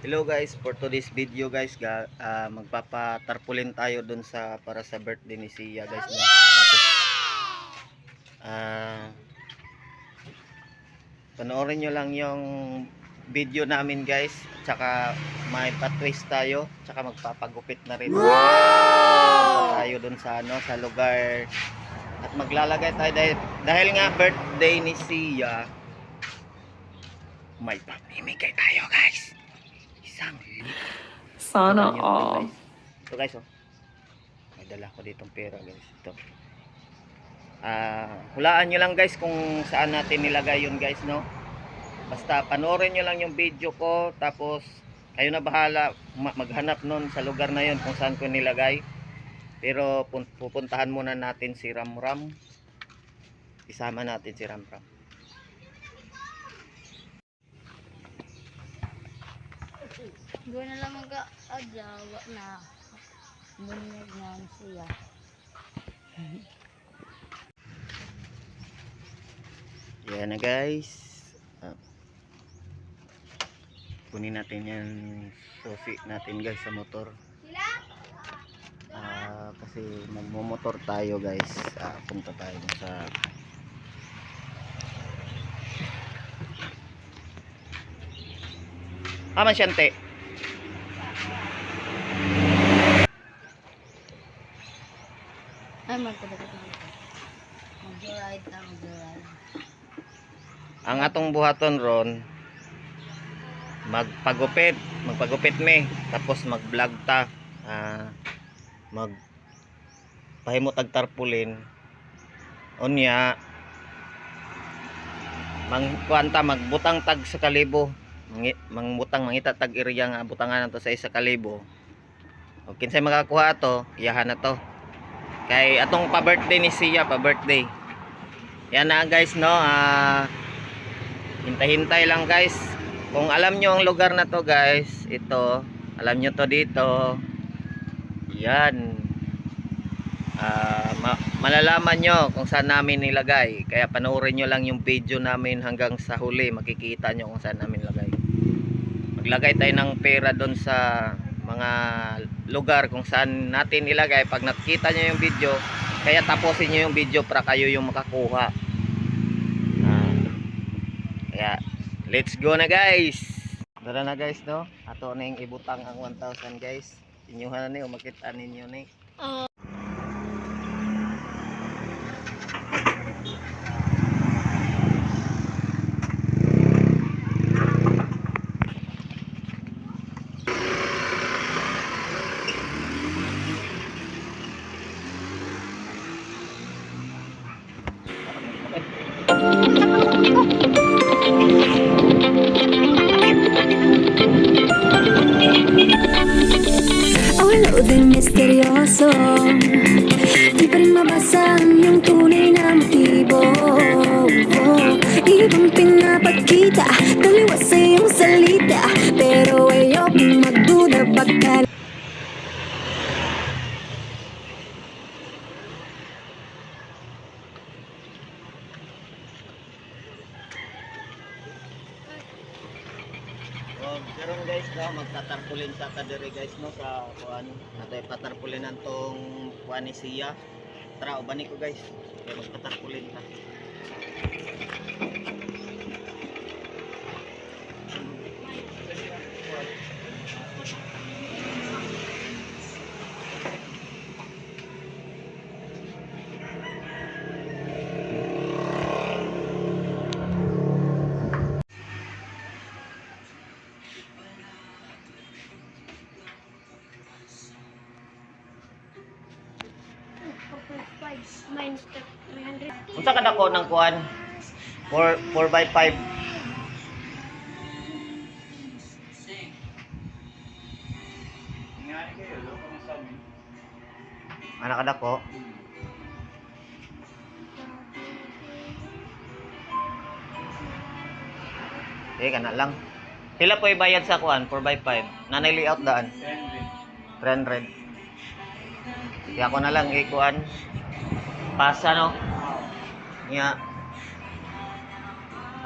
Hello guys, for today's video guys, magpapatarpulin tayo dun sa para sa birthday ni Sia guys, no? Tapos ah panoorin nyo lang yung video namin guys, tsaka may pa-twist tayo, tsaka magpapagupit na rin. Tayo dun sa sa lugar at maglalagay tayo dahil nga birthday ni Sia. May pamimigay tayo guys. Isang Sana ito, all. guys. Ito guys, oh. May dala ko ditong pera guys. Ito. Hulaan nyo lang guys kung saan natin nilagay yun guys, no? Basta panoorin nyo lang yung video ko, tapos kayo na bahala maghanap nun sa lugar na yun kung saan ko nilagay. Pero pupuntahan muna natin si Ramram. Isama natin si Ramram. Doon na lang mag-ajawa na bunyag na siya. Yan na guys. Kunin natin yan susi natin guys sa motor. Kasi magmomotor tayo guys. Punta tayo sa Mansyante. Ay, magpadagat na ito. Mag-ride na, mag-ride. Ang atong buhaton ron, magpagupit me, tapos mag-vlog ta. Pahimo tag tarpulin. Unya magbutang tag sa kalibo. Mangita tag iriya nga butangan to sa isa kalibo. O kinsay makakuha to, iyahan na to. Kay atong pa-birthday ni Sia, pa-birthday. Yan na guys, no. Hintay-hintay lang guys. Kung alam nyo ang lugar na to guys, ito, alam nyo to dito. Yan. Malalaman nyo kung saan namin nilagay. Kaya panoorin nyo lang yung video namin hanggang sa huli. Makikita nyo kung saan namin lagay. Maglagay tayo ng pera doon sa mga lugar kung saan natin ilagay. Pag nakita nyo yung video, kaya tapusin nyo yung video para kayo yung makakuha. Kaya let's go na guys. Dara na guys, no. Ato na yung ibutang ang 1,000 guys. Inyuhan na ni, makita ninyo ni. Awalo din misteryoso, di pa rin mabasa ang iyong tunay na motibo. Ibang pinapakita, taliwas sa iyong salita, pero ayokong magduda pagka Karon guys, no, magtatarpulin sa kadere guys, no, sa kuan. Natay patarpulinan tong kuan ni Sia. Tara ubani ko guys. Kaya magtatarpulin ta. Minus 300. Unsa ka dako ng kuan? 4x5. Anak ka dako? Kana lang. Pila po ibayad sa kuan 4x5? Nanay layout daan. 300. Kaya ako na lang ikuan. Pasa no. Nya.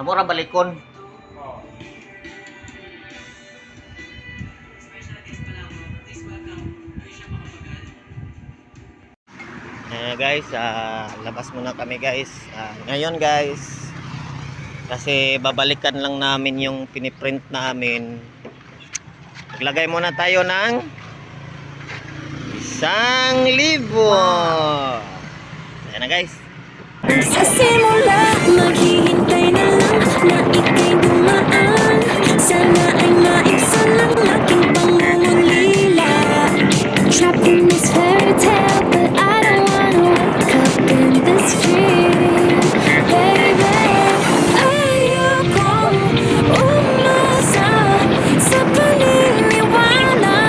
Amo ra balikon. Guys, labas muna kami guys. Ngayon guys, kasi babalikan lang namin yung piniprint namin. Maglagay muna tayo ng 1,000. Ayan na guys. Sa simula, maghihintay na lang na ika'y dumaan. Sana ay maibsan lang aking pangungulila. Trapped in this fairy tale, but I don't wanna wake up in this dream. Baby, ayokong umasa sa paniniwala.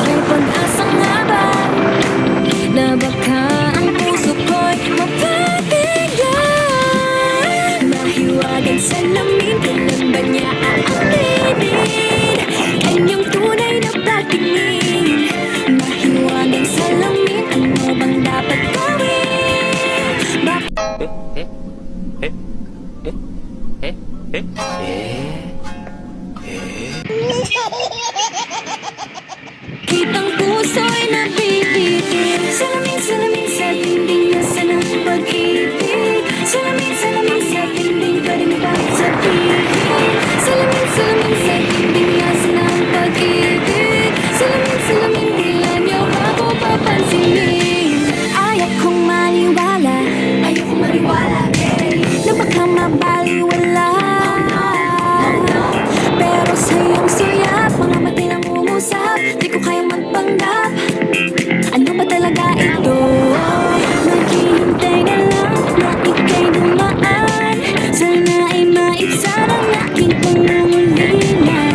May pag-asa nga ba na baka ang puso ko'y mapabigyan? Mahiwagang salamin, kailan ba niya aaminin? Kanyang tunay na patingin. Mahiwagang salamin, ano bang dapat gawin? Kitang puso'y nabibitin. Salamin, salamin sa dingding, nasa ng pag-ibig. Salamin, salamin sa dingding, pwede mo ba sabihin? Salamin, salamin sa dingding, nasa ng pag-ibig. Salamin, salamin, kailan niyo ako papansinin? Ayokong maniwala, na baka mabaliwala. Pero sa iyong suyap, mga mati lang umusap, di ko kayang magpanggap. Ano ba talaga ito? Naghihintay na lang na ika'y dumaan. Sana ay maibsan ang aking pangungulila.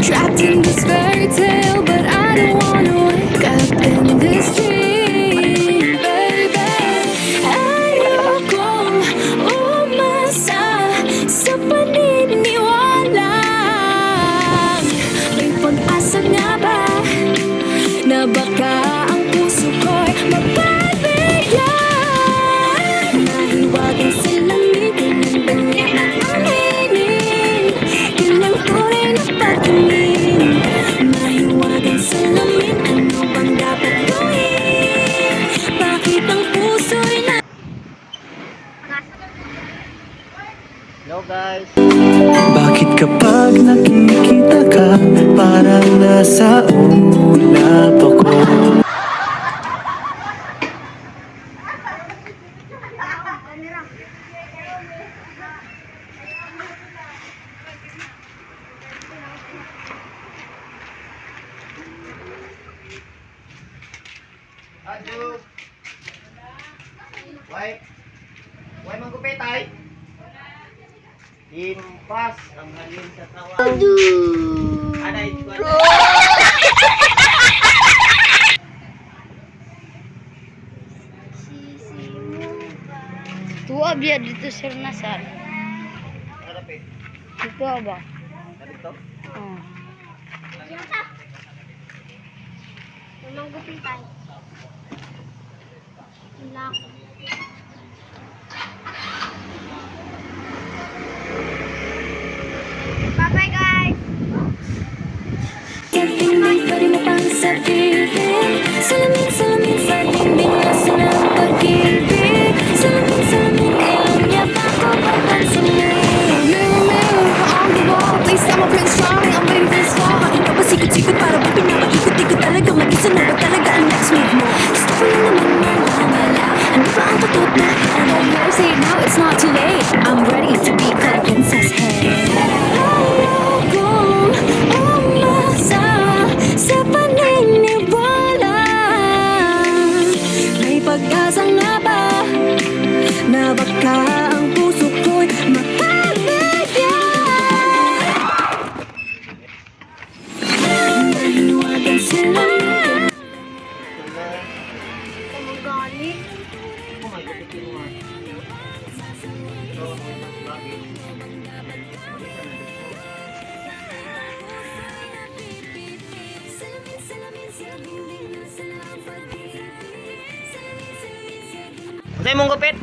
Trapped in this fairy tale, but I don't wanna wake up in this dream. Baby, ayokong umasa sa paniniwala. May pag-asa nga ba na baka ang puso ko'y mapabigyan? Mahiwagang salamin, kailan ba niya aaminin? Kailang tunay na patingin. Mahiwagang salamin, ano bang dapat gawin? Bakit ang puso'y na... Hello guys. Bakit kapag nakikita ka, parang nasa ulap ako? Aju. Why manggupit ay? Impas ang halin sa tawa. Ada itu ada. Tua biar dito sir nasar. Ada pe. Ito ba? Dito. Oh. Memang gupitay. Ilak. Bye-bye guys. Sa dingding, pwede mo pang sabihin. Salamin, salamin sa dingding, nasa ng pag-ibig. Salamin, salamin, kailan niya ba ako papansinin? Mirror, mirror on the wall, please tell my prince charming, I'm waiting for this fall. Bakit ka ba sikot-sikot para ba pinapaikot-ikot talaga? Mag-isa na ba talaga ang next move mo? Gusto ko lang naman malamala. Ano ba ang katuto? And I better say it now, it's not too late. I'm ready to be called a princess, hey. Ayokong umasa sa paniniwala. May pag-asa nga ba na baka ang puso ko'y mapabigyan? Mahiwagang salamin. Magalit. Oh my god, ito mo. Unsay mong gupit?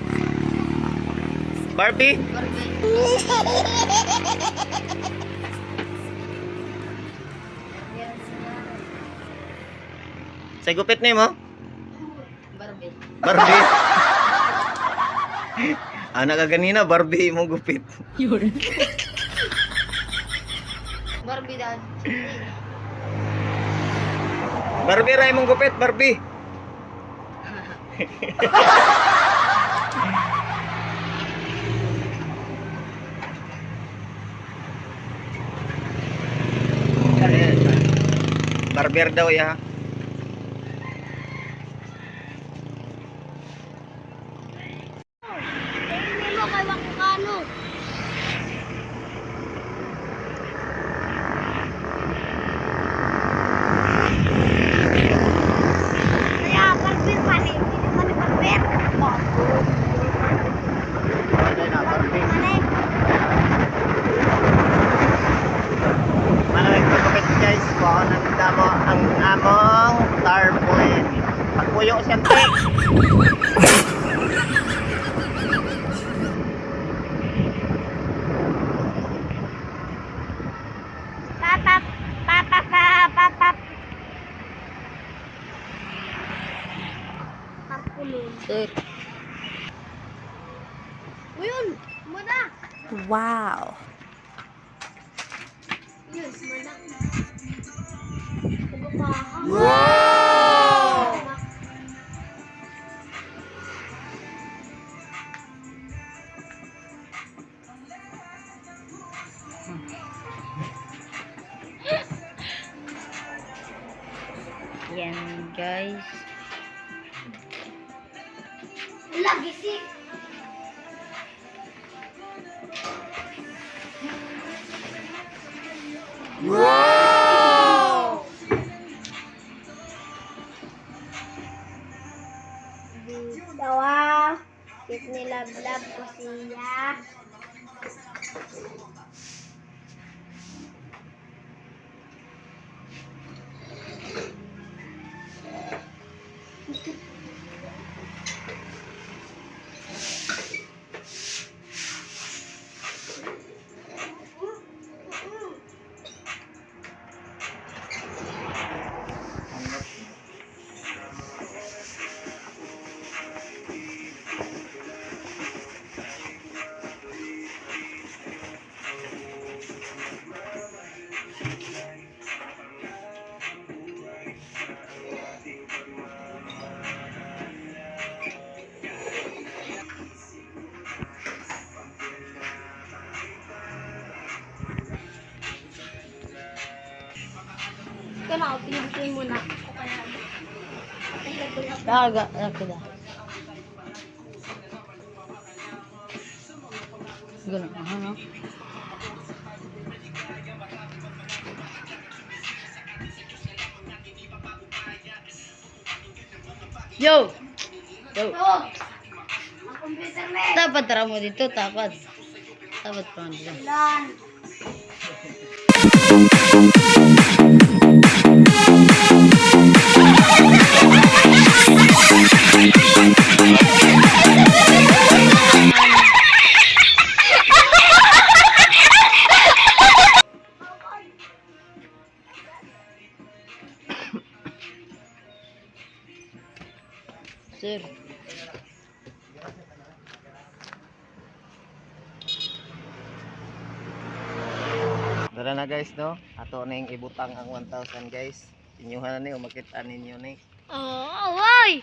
Barbie? Say gupit ni mo? Barbie. Anak ka ganina, Barbie mo gupit. Barbie dad. Barbie ray mong gupit, Barbie. Barber daw ya. Hindi mo kay Wakukano. Kaya Barbie pa rin. Hindi pa ni Barbie. Ano na, Barbie. Manay. Malamig pagkupit guys po, nanda mo ang among tarpaulin. Pagpuyo siyempre. Papap. Papap. Papap. Tapulun. Uyun. Muna. Wow. Yun. Muna. Wow! Yan guys. Lagi sih. Wow! Dawa, kit nilablab ko siya. Kenapa pinipin mo na? Daga, daga. Ganun, ano? Yo! Yo! Oh, ang computer na Tapat tara mo dito, tapat. Tapat pa mo dito. Lan. Sir. Dara na guys no. Ato na yung ibutang ang 1,000 guys. Inyuhan na ni makita ninyo ni. Oh, why?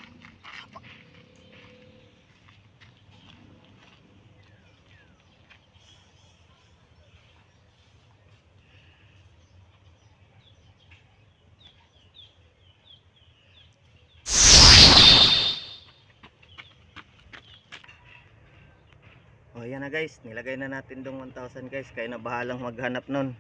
O yan na guys, nilagay na natin dong 1,000 guys. Kaya na bahalang maghanap nun.